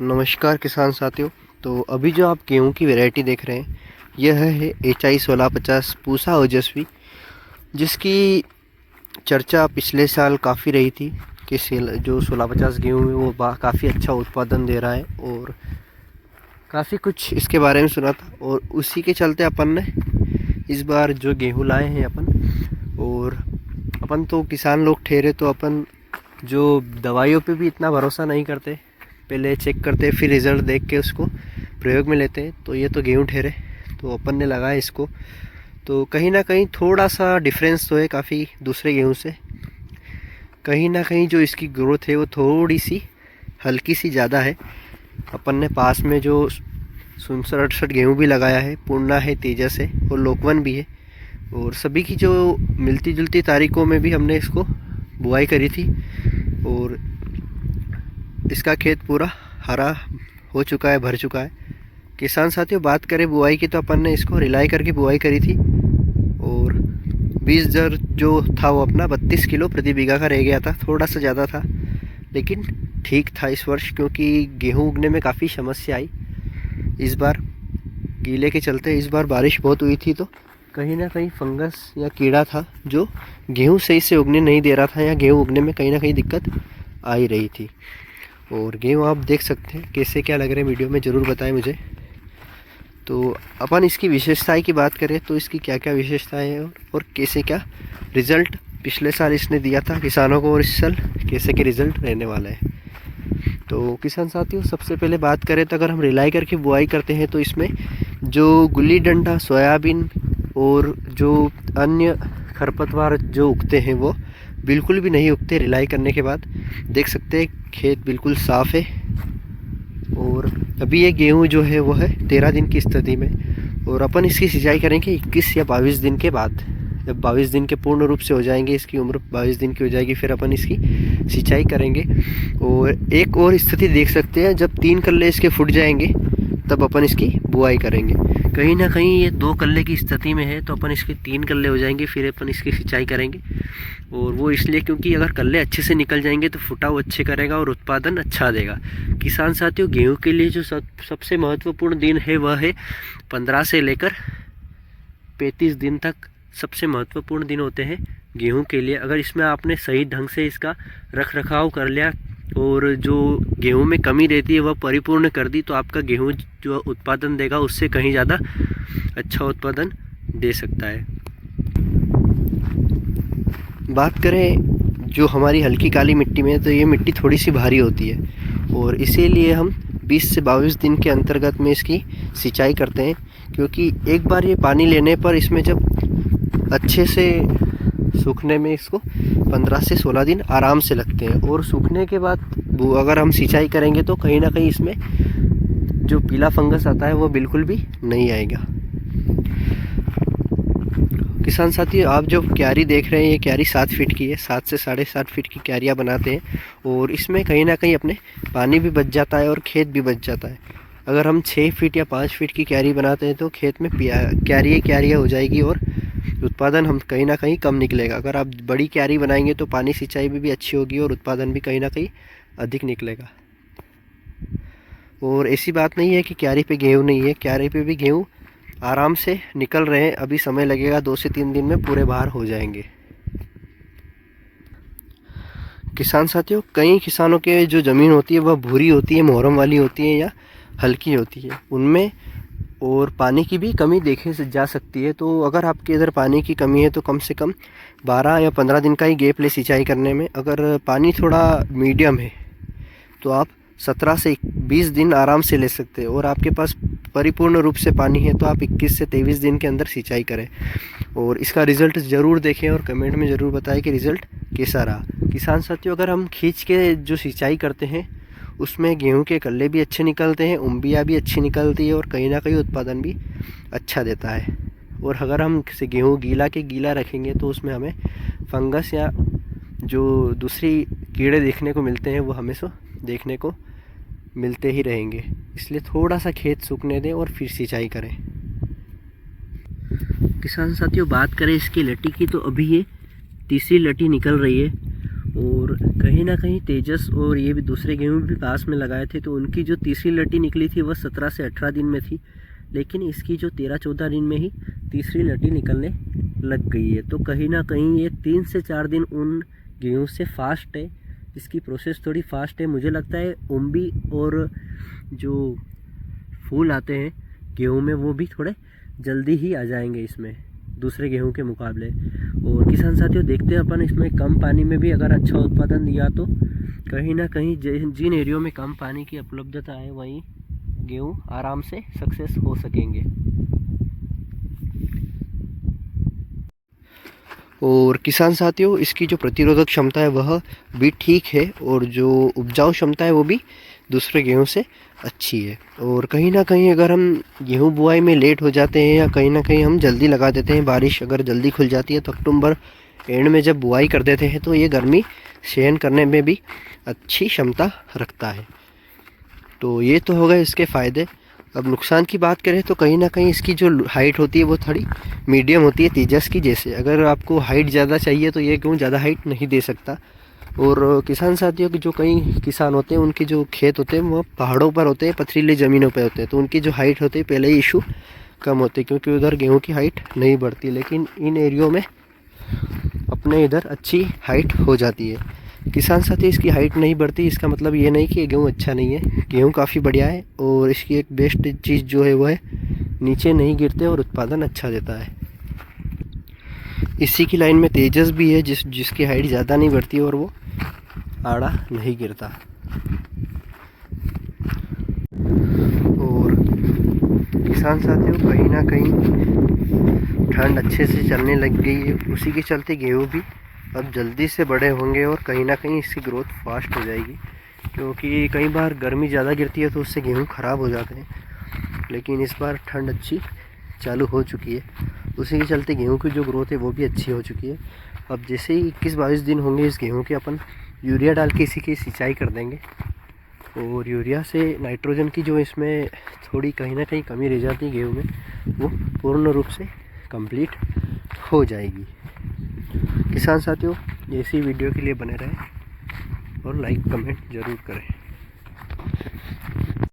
नमस्कार किसान साथियों। तो अभी जो आप गेहूं की वैरायटी देख रहे हैं यह है HI 1650 पूसा ओजस्वी, जिसकी चर्चा पिछले साल काफ़ी रही थी कि जो 1650 गेहूं है वो काफ़ी अच्छा उत्पादन दे रहा है और काफ़ी कुछ इसके बारे में सुना था। और उसी के चलते अपन ने इस बार जो गेहूं लाए हैं और अपन तो किसान लोग ठहरे, तो अपन जो दवाइयों पे भी इतना भरोसा नहीं करते, पहले चेक करते फिर रिज़ल्ट देख के उसको प्रयोग में लेते हैं। तो ये तो गेहूं ठहरे, तो अपन ने लगाया इसको, तो कहीं ना कहीं थोड़ा सा डिफरेंस तो है काफ़ी दूसरे गेहूं से। कहीं ना कहीं जो इसकी ग्रोथ है वो थोड़ी सी हल्की सी ज़्यादा है। अपन ने पास में जो 67-68 गेहूँ भी लगाया है, पूर्णा है, तेजस है और लोकवन भी है, और सभी की जो मिलती जुलती तारीखों में भी हमने इसको बुआई करी थी और इसका खेत पूरा हरा हो चुका है, भर चुका है। किसान साथियों, बात करें बुआई की तो अपन ने इसको रिलाई करके बुआई करी थी और बीज दर जो था वो अपना 32 किलो प्रति बीघा का रह गया था। थोड़ा सा ज़्यादा था लेकिन ठीक था इस वर्ष, क्योंकि गेहूं उगने में काफ़ी समस्या आई इस बार गीले के चलते। इस बार बारिश बहुत हुई थी तो कहीं ना कहीं फंगस या कीड़ा था जो गेहूं सही से उगने नहीं दे रहा था, या गेहूं उगने में कहीं ना कहीं दिक्कत आ ही रही थी। और गेहूं आप देख सकते हैं कैसे क्या लग रहे हैं, वीडियो में ज़रूर बताएं मुझे। तो अपन इसकी विशेषताएं की बात करें तो इसकी क्या क्या विशेषताएं हैं और कैसे क्या रिज़ल्ट पिछले साल इसने दिया था किसानों को और इस साल कैसे के रिज़ल्ट रहने वाला है। तो किसान साथियों, सबसे पहले बात करें तो अगर हम रिलाई करके बुआई करते हैं तो इसमें जो गुल्ली डंडा, सोयाबीन और जो अन्य खरपतवार जो उगते हैं वो बिल्कुल भी नहीं उगते रिलाई करने के बाद। देख सकते हैं खेत बिल्कुल साफ़ है और अभी ये गेहूं जो है वो है 13 दिन की स्थिति में, और अपन इसकी सिंचाई करेंगे 21 या 22 दिन के बाद। जब 22 दिन के पूर्ण रूप से हो जाएंगे, इसकी उम्र 22 दिन की हो जाएगी, फिर अपन इसकी सिंचाई करेंगे। और एक और स्थिति देख सकते हैं, जब 3 कल्ले इसके फूट जाएंगे तब अपन इसकी बुआई करेंगे। कहीं ना कहीं ये 2 कल्ले की स्थिति में है तो अपन इसके 3 कल्ले हो जाएंगे, फिर अपन इसकी सिंचाई करेंगे। और वो इसलिए क्योंकि अगर कल्ले अच्छे से निकल जाएंगे तो फुटाव अच्छे करेगा और उत्पादन अच्छा देगा। किसान साथियों, गेहूं के लिए जो सबसे महत्वपूर्ण दिन है वह है 15 से लेकर 35 दिन तक सबसे महत्वपूर्ण दिन होते हैं गेहूं के लिए। अगर इसमें आपने सही ढंग से इसका रख रखाव कर लिया और जो गेहूं में कमी रहती है वह परिपूर्ण कर दी, तो आपका गेहूं जो उत्पादन देगा उससे कहीं ज़्यादा अच्छा उत्पादन दे सकता है। बात करें जो हमारी हल्की काली मिट्टी में, तो ये मिट्टी थोड़ी सी भारी होती है और इसीलिए हम 20 से 22 दिन के अंतर्गत में इसकी सिंचाई करते हैं, क्योंकि एक बार ये पानी लेने पर इसमें जब अच्छे से सूखने में इसको 15 से 16 दिन आराम से लगते हैं। और सूखने के बाद अगर हम सिंचाई करेंगे तो कहीं ना कहीं इसमें जो पीला फंगस आता है वो बिल्कुल भी नहीं आएगा। किसान साथियों, आप जो क्यारी देख रहे हैं ये क्यारी 7 फीट की है, 7 से 7.5 फीट की क्यारियाँ बनाते हैं और इसमें कहीं ना कहीं अपने पानी भी बच जाता है और खेत भी बच जाता है। अगर हम 6 फीट या 5 फीट की क्यारी बनाते हैं तो खेत में क्यारियाँ हो जाएगी और उत्पादन हम कहीं ना कहीं कम निकलेगा। अगर आप बड़ी क्यारी बनाएंगे तो पानी सिंचाई में भी अच्छी होगी और उत्पादन भी कहीं ना कहीं अधिक निकलेगा। और ऐसी बात नहीं है कि क्यारी पे गेहूँ नहीं है, क्यारी पे भी गेहूँ आराम से निकल रहे हैं। अभी समय लगेगा, 2 से 3 दिन में पूरे बाहर हो जाएंगे। किसान साथियों, कई किसानों के जो ज़मीन होती है वह भूरी होती है, मोहरम वाली होती है या हल्की होती है, उनमें और पानी की भी कमी देखे जा सकती है। तो अगर आपके इधर पानी की कमी है तो कम से कम 12 या 15 दिन का ही गैप ले सिंचाई करने में। अगर पानी थोड़ा मीडियम है तो आप 17 से 20 दिन आराम से ले सकते हैं, और आपके पास परिपूर्ण रूप से पानी है तो आप 21 से 23 दिन के अंदर सिंचाई करें और इसका रिज़ल्ट ज़रूर देखें और कमेंट में ज़रूर बताएं कि रिज़ल्ट कैसा रहा। किसान साथियों, अगर हम खींच के जो सिंचाई करते हैं उसमें गेहूं के कल्ले भी अच्छे निकलते हैं, उम्बियाँ भी अच्छी निकलती है और कहीं ना कहीं उत्पादन भी अच्छा देता है। और अगर हम गेहूँ गीला के गीला रखेंगे तो उसमें हमें फंगस या जो दूसरी कीड़े देखने को मिलते हैं वो हमेशा देखने को मिलते ही रहेंगे। इसलिए थोड़ा सा खेत सूखने दें और फिर सिंचाई करें। किसान साथियों, बात करें इसकी लटी की तो अभी ये तीसरी लटी निकल रही है और कहीं ना कहीं तेजस और ये भी दूसरे गेहूँ भी पास में लगाए थे, तो उनकी जो तीसरी लटी निकली थी वह 17 से 18 दिन में थी, लेकिन इसकी जो 13-14 दिन में ही तीसरी लटी निकलने लग गई है। तो कहीं ना कहीं ये 3 से 4 दिन उन गेहूँ से फास्ट है, इसकी प्रोसेस थोड़ी फास्ट है। मुझे लगता है उम्बी और जो फूल आते हैं गेहूँ में वो भी थोड़े जल्दी ही आ जाएंगे इसमें दूसरे गेहूं के मुकाबले। और किसान साथियों, देखते हैं अपन इसमें कम पानी में भी अगर अच्छा उत्पादन दिया तो कहीं ना कहीं जिन एरियो में कम पानी की उपलब्धता है वहीं गेहूं आराम से सक्सेस हो सकेंगे। और किसान साथियों, इसकी जो प्रतिरोधक क्षमता है वह भी ठीक है और जो उपजाऊ क्षमता है वो भी दूसरे गेहूं से अच्छी है। और कहीं ना कहीं अगर हम गेहूं बुआई में लेट हो जाते हैं या कहीं ना कहीं हम जल्दी लगा देते हैं, बारिश अगर जल्दी खुल जाती है तो अक्टूबर एंड में जब बुआई कर देते हैं तो ये गर्मी सहन करने में भी अच्छी क्षमता रखता है। तो ये तो हो गए इसके फ़ायदे। अब नुकसान की बात करें तो कहीं ना कहीं इसकी जो हाइट होती है वो थोड़ी मीडियम होती है तेजस की जैसे। अगर आपको हाइट ज़्यादा चाहिए तो ये गेहूँ ज़्यादा हाइट नहीं दे सकता। और किसान साथियों के जो कई किसान होते हैं उनके जो खेत होते हैं वो पहाड़ों पर होते हैं, पथरीली ज़मीनों पर होते हैं, तो उनकी जो हाइट होती है पहले ही इशू कम होते हैं क्योंकि उधर गेहूँ की हाइट नहीं बढ़ती, लेकिन इन एरियो में अपने इधर अच्छी हाइट हो जाती है। किसान साथी, इसकी हाइट नहीं बढ़ती इसका मतलब ये नहीं कि ये गेहूँ अच्छा नहीं है, गेहूँ काफ़ी बढ़िया है। और इसकी एक बेस्ट चीज़ जो है वो है नीचे नहीं गिरते और उत्पादन अच्छा देता है। इसी की लाइन में तेजस भी है जिसकी हाइट ज़्यादा नहीं बढ़ती और वो आड़ा नहीं गिरता। और किसान साथियों, कहीं ना कहीं ठंड अच्छे से चलने लग गई है, उसी के चलते गेहूँ भी अब जल्दी से बड़े होंगे और कहीं ना कहीं इसकी ग्रोथ फास्ट हो जाएगी। क्योंकि कई बार गर्मी ज़्यादा गिरती है तो उससे गेहूँ ख़राब हो जाते हैं, लेकिन इस बार ठंड अच्छी चालू हो चुकी है, उसी के चलते गेहूँ की जो ग्रोथ है वो भी अच्छी हो चुकी है। अब जैसे ही 21-22 दिन होंगे इस गेहूँ के, अपन यूरिया डाल के इसी की सिंचाई कर देंगे। और यूरिया से नाइट्रोजन की जो इसमें थोड़ी कहीं ना कहीं कमी रह जाती है गेहूँ में, वो पूर्ण रूप से कंप्लीट हो जाएगी। किसान साथियों, ऐसी वीडियो के लिए बने रहें और लाइक कमेंट ज़रूर करें।